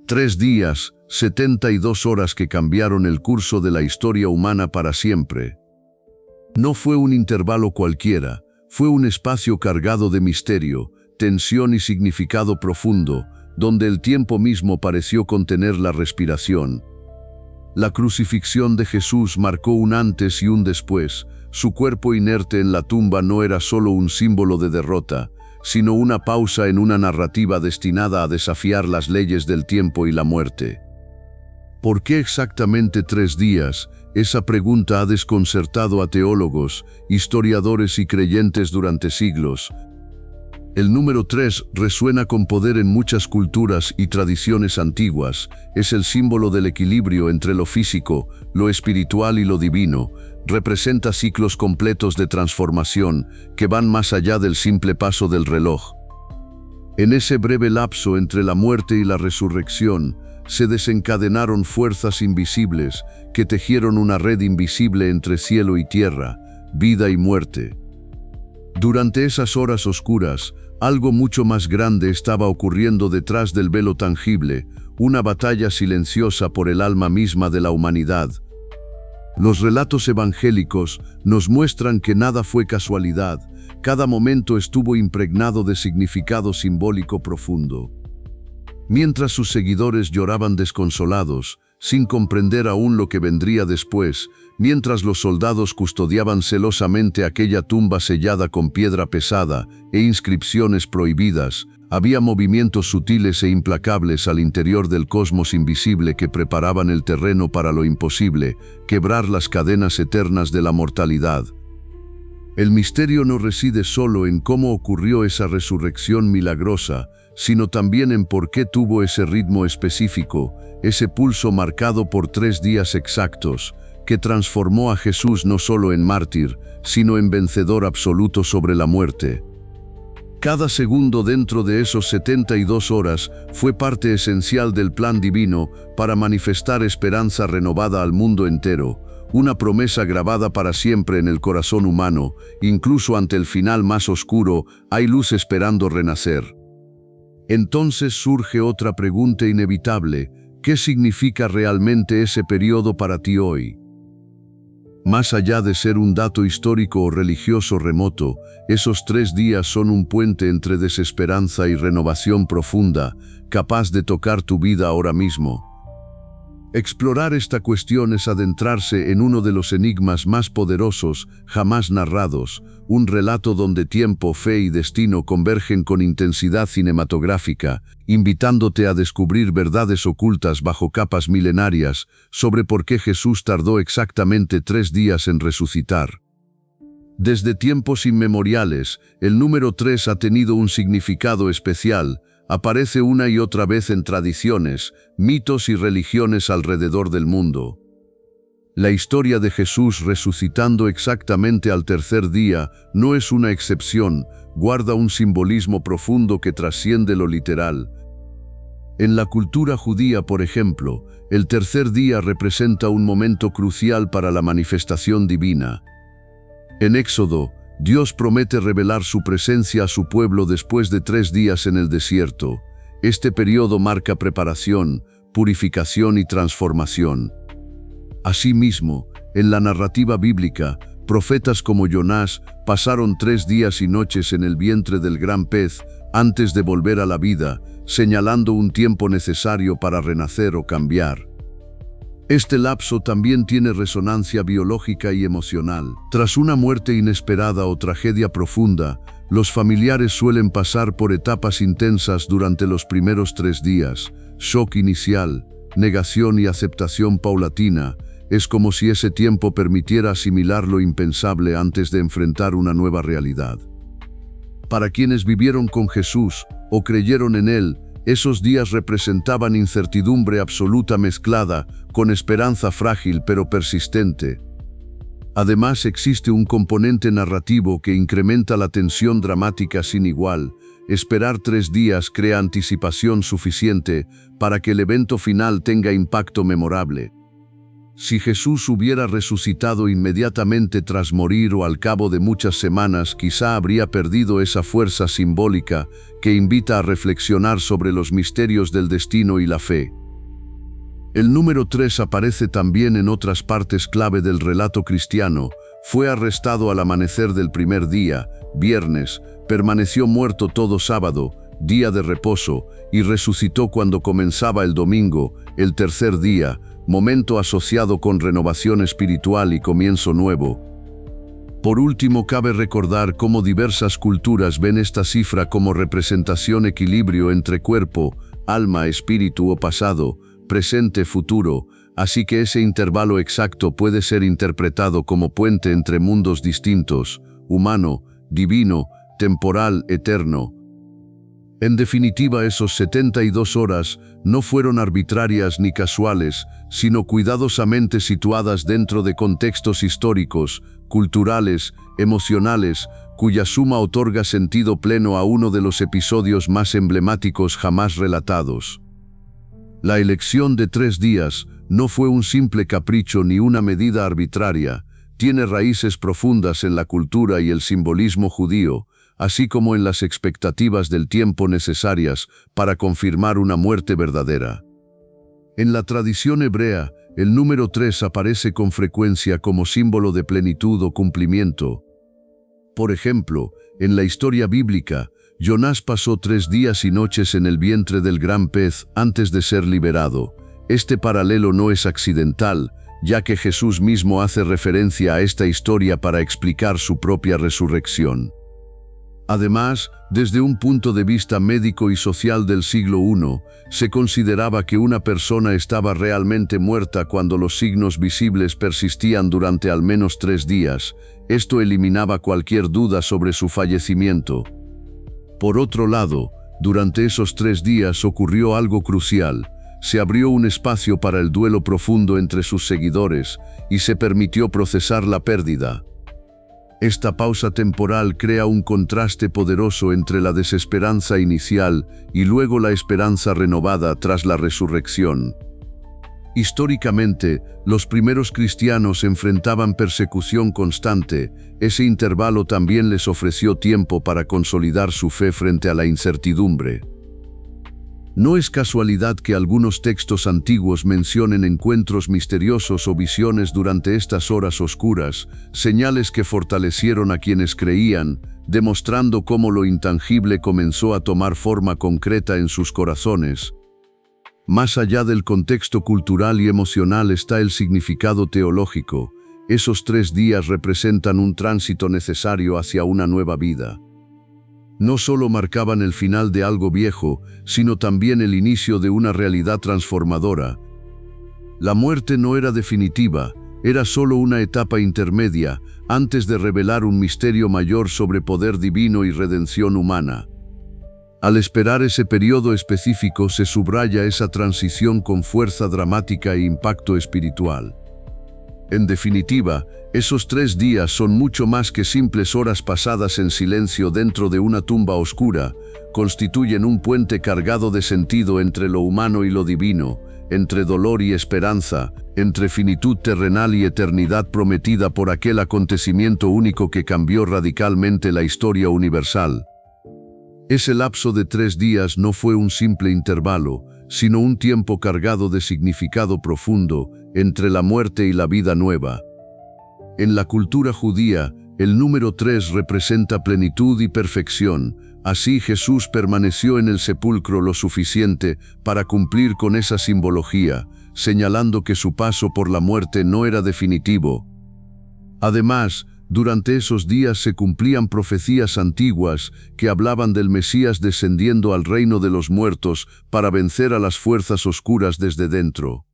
3 días, 72 horas que cambiaron el curso de la historia humana para siempre. No fue un intervalo cualquiera, fue un espacio cargado de misterio, tensión y significado profundo, donde el tiempo mismo pareció contener la respiración. La crucifixión de Jesús marcó un antes y un después. Su cuerpo inerte en la tumba no era solo un símbolo de derrota, sino una pausa en una narrativa destinada a desafiar las leyes del tiempo y la muerte. ¿Por qué exactamente 3 días? Esa pregunta ha desconcertado a teólogos, historiadores y creyentes durante siglos. El número 3 resuena con poder en muchas culturas y tradiciones antiguas. Es el símbolo del equilibrio entre lo físico, lo espiritual y lo divino. Representa ciclos completos de transformación que van más allá del simple paso del reloj. En ese breve lapso entre la muerte y la resurrección, se desencadenaron fuerzas invisibles que tejieron una red invisible entre cielo y tierra, vida y muerte. Durante esas horas oscuras, algo mucho más grande estaba ocurriendo detrás del velo tangible, una batalla silenciosa por el alma misma de la humanidad. Los relatos evangélicos nos muestran que nada fue casualidad, cada momento estuvo impregnado de significado simbólico profundo. Mientras sus seguidores lloraban desconsolados, sin comprender aún lo que vendría después, mientras los soldados custodiaban celosamente aquella tumba sellada con piedra pesada e inscripciones prohibidas, había movimientos sutiles e implacables al interior del cosmos invisible que preparaban el terreno para lo imposible, quebrar las cadenas eternas de la mortalidad. El misterio no reside solo en cómo ocurrió esa resurrección milagrosa, sino también en por qué tuvo ese ritmo específico, ese pulso marcado por 3 días exactos, que transformó a Jesús no solo en mártir, sino en vencedor absoluto sobre la muerte. Cada segundo dentro de esos 72 horas fue parte esencial del plan divino para manifestar esperanza renovada al mundo entero, una promesa grabada para siempre en el corazón humano. Incluso ante el final más oscuro, hay luz esperando renacer. Entonces surge otra pregunta inevitable: ¿qué significa realmente ese periodo para ti hoy? Más allá de ser un dato histórico o religioso remoto, esos 3 días son un puente entre desesperanza y renovación profunda, capaz de tocar tu vida ahora mismo. Explorar esta cuestión es adentrarse en uno de los enigmas más poderosos jamás narrados, un relato donde tiempo, fe y destino convergen con intensidad cinematográfica, invitándote a descubrir verdades ocultas bajo capas milenarias sobre por qué Jesús tardó exactamente 3 días en resucitar. Desde tiempos inmemoriales, el número 3 ha tenido un significado especial. Aparece una y otra vez en tradiciones, mitos y religiones alrededor del mundo. La historia de Jesús resucitando exactamente al 3er día no es una excepción, guarda un simbolismo profundo que trasciende lo literal. En la cultura judía, por ejemplo, el 3er día representa un momento crucial para la manifestación divina. En Éxodo, Dios promete revelar su presencia a su pueblo después de 3 días en el desierto. Este periodo marca preparación, purificación y transformación. Asimismo, en la narrativa bíblica, profetas como Jonás pasaron 3 días y noches en el vientre del gran pez antes de volver a la vida, señalando un tiempo necesario para renacer o cambiar. Este lapso también tiene resonancia biológica y emocional. Tras una muerte inesperada o tragedia profunda, los familiares suelen pasar por etapas intensas durante los primeros 3 días. Shock inicial, negación y aceptación paulatina. Es como si ese tiempo permitiera asimilar lo impensable antes de enfrentar una nueva realidad. Para quienes vivieron con Jesús o creyeron en Él, esos días representaban incertidumbre absoluta mezclada con esperanza frágil pero persistente. Además, existe un componente narrativo que incrementa la tensión dramática sin igual. Esperar 3 días crea anticipación suficiente para que el evento final tenga impacto memorable. Si Jesús hubiera resucitado inmediatamente tras morir o al cabo de muchas semanas, quizá habría perdido esa fuerza simbólica que invita a reflexionar sobre los misterios del destino y la fe. El número 3 aparece también en otras partes clave del relato cristiano. Fue arrestado al amanecer del primer día, viernes, permaneció muerto todo sábado, día de reposo, y resucitó cuando comenzaba el domingo, el tercer día, momento asociado con renovación espiritual y comienzo nuevo. Por último, cabe recordar cómo diversas culturas ven esta cifra como representación equilibrio entre cuerpo, alma, espíritu o pasado, presente, futuro, así que ese intervalo exacto puede ser interpretado como puente entre mundos distintos, humano, divino, temporal, eterno. En definitiva, esos 72 horas no fueron arbitrarias ni casuales, sino cuidadosamente situadas dentro de contextos históricos, culturales, emocionales, cuya suma otorga sentido pleno a uno de los episodios más emblemáticos jamás relatados. La elección de 3 días no fue un simple capricho ni una medida arbitraria, tiene raíces profundas en la cultura y el simbolismo judío, así como en las expectativas del tiempo necesarias para confirmar una muerte verdadera. En la tradición hebrea, el número 3 aparece con frecuencia como símbolo de plenitud o cumplimiento. Por ejemplo, en la historia bíblica, Jonás pasó 3 días y noches en el vientre del gran pez antes de ser liberado. Este paralelo no es accidental, ya que Jesús mismo hace referencia a esta historia para explicar su propia resurrección. Además, desde un punto de vista médico y social del siglo I, se consideraba que una persona estaba realmente muerta cuando los signos visibles persistían durante al menos 3 días. Esto eliminaba cualquier duda sobre su fallecimiento. Por otro lado, durante esos 3 días ocurrió algo crucial. Se abrió un espacio para el duelo profundo entre sus seguidores y se permitió procesar la pérdida. Esta pausa temporal crea un contraste poderoso entre la desesperanza inicial y luego la esperanza renovada tras la resurrección. Históricamente, los primeros cristianos enfrentaban persecución constante. Ese intervalo también les ofreció tiempo para consolidar su fe frente a la incertidumbre. No es casualidad que algunos textos antiguos mencionen encuentros misteriosos o visiones durante estas horas oscuras, señales que fortalecieron a quienes creían, demostrando cómo lo intangible comenzó a tomar forma concreta en sus corazones. Más allá del contexto cultural y emocional está el significado teológico. Esos 3 días representan un tránsito necesario hacia una nueva vida. No solo marcaban el final de algo viejo, sino también el inicio de una realidad transformadora. La muerte no era definitiva, era solo una etapa intermedia, antes de revelar un misterio mayor sobre poder divino y redención humana. Al esperar ese periodo específico se subraya esa transición con fuerza dramática e impacto espiritual. En definitiva, esos 3 días son mucho más que simples horas pasadas en silencio dentro de una tumba oscura, constituyen un puente cargado de sentido entre lo humano y lo divino, entre dolor y esperanza, entre finitud terrenal y eternidad prometida por aquel acontecimiento único que cambió radicalmente la historia universal. Ese lapso de 3 días no fue un simple intervalo, sino un tiempo cargado de significado profundo entre la muerte y la vida nueva. En la cultura judía, el número 3 representa plenitud y perfección. Así Jesús permaneció en el sepulcro lo suficiente para cumplir con esa simbología, señalando que su paso por la muerte no era definitivo. Además, durante esos días se cumplían profecías antiguas que hablaban del Mesías descendiendo al reino de los muertos para vencer a las fuerzas oscuras desde dentro.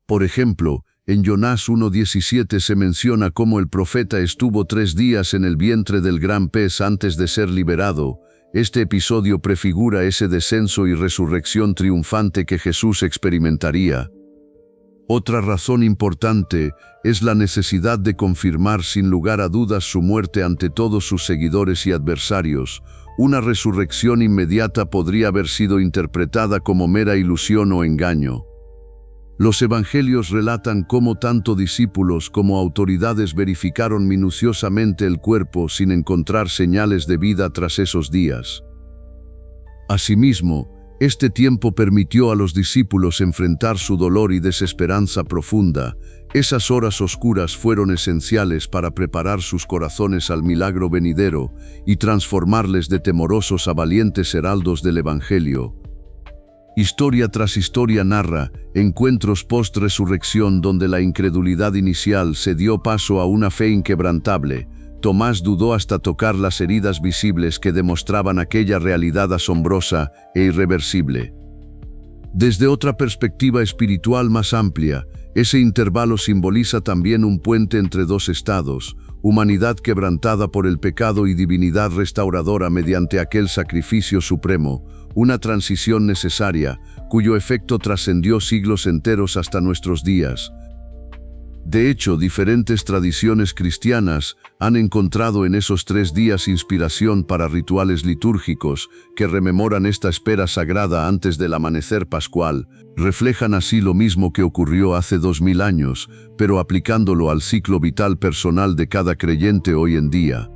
Por ejemplo, en Jonás 1:17 se menciona cómo el profeta estuvo 3 días en el vientre del gran pez antes de ser liberado. Este episodio prefigura ese descenso y resurrección triunfante que Jesús experimentaría. Otra razón importante es la necesidad de confirmar sin lugar a dudas su muerte ante todos sus seguidores y adversarios. Una resurrección inmediata podría haber sido interpretada como mera ilusión o engaño. Los evangelios relatan cómo tanto discípulos como autoridades verificaron minuciosamente el cuerpo sin encontrar señales de vida tras esos días. Asimismo, este tiempo permitió a los discípulos enfrentar su dolor y desesperanza profunda. Esas horas oscuras fueron esenciales para preparar sus corazones al milagro venidero y transformarles de temorosos a valientes heraldos del Evangelio. Historia tras historia narra encuentros post-resurrección donde la incredulidad inicial se dio paso a una fe inquebrantable. Tomás dudó hasta tocar las heridas visibles que demostraban aquella realidad asombrosa e irreversible. Desde otra perspectiva espiritual más amplia, ese intervalo simboliza también un puente entre dos estados, humanidad quebrantada por el pecado y divinidad restauradora mediante aquel sacrificio supremo, una transición necesaria, cuyo efecto trascendió siglos enteros hasta nuestros días. De hecho, diferentes tradiciones cristianas han encontrado en esos 3 días inspiración para rituales litúrgicos que rememoran esta espera sagrada antes del amanecer pascual. Reflejan así lo mismo que ocurrió hace 2000 años, pero aplicándolo al ciclo vital personal de cada creyente hoy en día.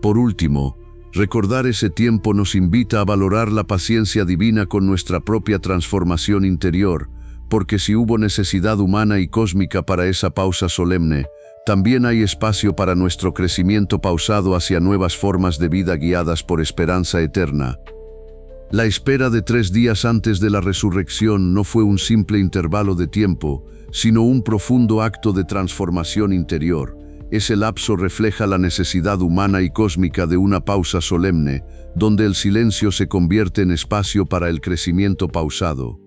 Por último, recordar ese tiempo nos invita a valorar la paciencia divina con nuestra propia transformación interior, porque si hubo necesidad humana y cósmica para esa pausa solemne, también hay espacio para nuestro crecimiento pausado hacia nuevas formas de vida guiadas por esperanza eterna. La espera de 3 días antes de la resurrección no fue un simple intervalo de tiempo, sino un profundo acto de transformación interior. Ese lapso refleja la necesidad humana y cósmica de una pausa solemne, donde el silencio se convierte en espacio para el crecimiento pausado.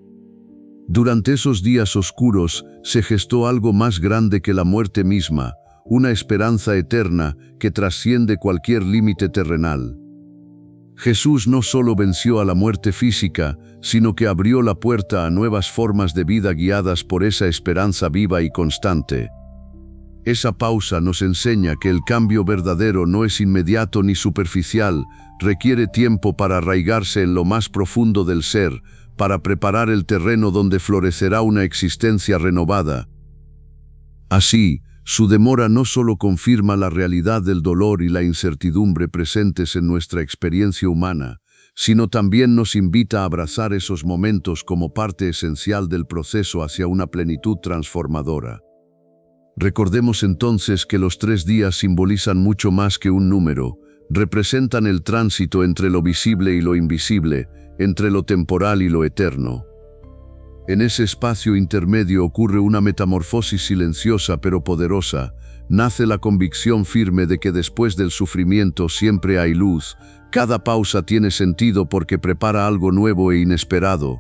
Durante esos días oscuros se gestó algo más grande que la muerte misma, una esperanza eterna que trasciende cualquier límite terrenal. Jesús no solo venció a la muerte física, sino que abrió la puerta a nuevas formas de vida guiadas por esa esperanza viva y constante. Esa pausa nos enseña que el cambio verdadero no es inmediato ni superficial, requiere tiempo para arraigarse en lo más profundo del ser, para preparar el terreno donde florecerá una existencia renovada. Así, su demora no solo confirma la realidad del dolor y la incertidumbre presentes en nuestra experiencia humana, sino también nos invita a abrazar esos momentos como parte esencial del proceso hacia una plenitud transformadora. Recordemos entonces que los 3 días simbolizan mucho más que un número, representan el tránsito entre lo visible y lo invisible, entre lo temporal y lo eterno. En ese espacio intermedio ocurre una metamorfosis silenciosa pero poderosa. Nace la convicción firme de que después del sufrimiento siempre hay luz. Cada pausa tiene sentido porque prepara algo nuevo e inesperado.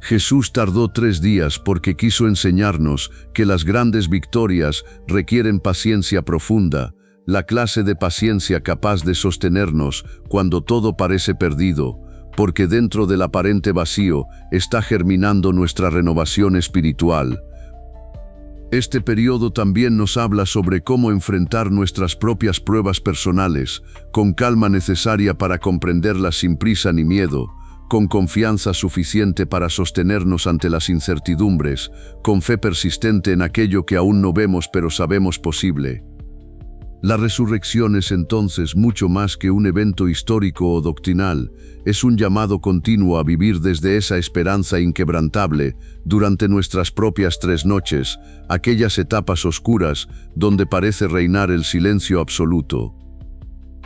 Jesús tardó 3 días porque quiso enseñarnos que las grandes victorias requieren paciencia profunda, la clase de paciencia capaz de sostenernos cuando todo parece perdido, porque dentro del aparente vacío está germinando nuestra renovación espiritual. Este periodo también nos habla sobre cómo enfrentar nuestras propias pruebas personales, con calma necesaria para comprenderlas sin prisa ni miedo, con confianza suficiente para sostenernos ante las incertidumbres, con fe persistente en aquello que aún no vemos pero sabemos posible. La resurrección es entonces mucho más que un evento histórico o doctrinal, es un llamado continuo a vivir desde esa esperanza inquebrantable durante nuestras propias 3 noches, aquellas etapas oscuras donde parece reinar el silencio absoluto.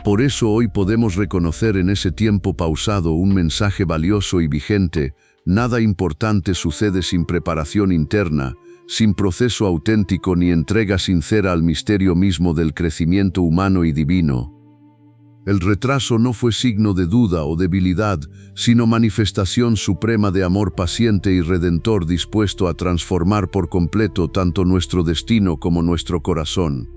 Por eso hoy podemos reconocer en ese tiempo pausado un mensaje valioso y vigente: nada importante sucede sin preparación interna, sin proceso auténtico ni entrega sincera al misterio mismo del crecimiento humano y divino. El retraso no fue signo de duda o debilidad, sino manifestación suprema de amor paciente y redentor dispuesto a transformar por completo tanto nuestro destino como nuestro corazón.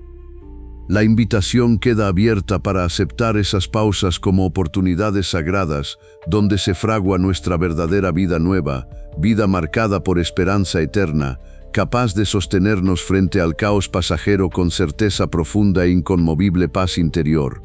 La invitación queda abierta para aceptar esas pausas como oportunidades sagradas, donde se fragua nuestra verdadera vida nueva, vida marcada por esperanza eterna, capaz de sostenernos frente al caos pasajero con certeza profunda e inconmovible paz interior.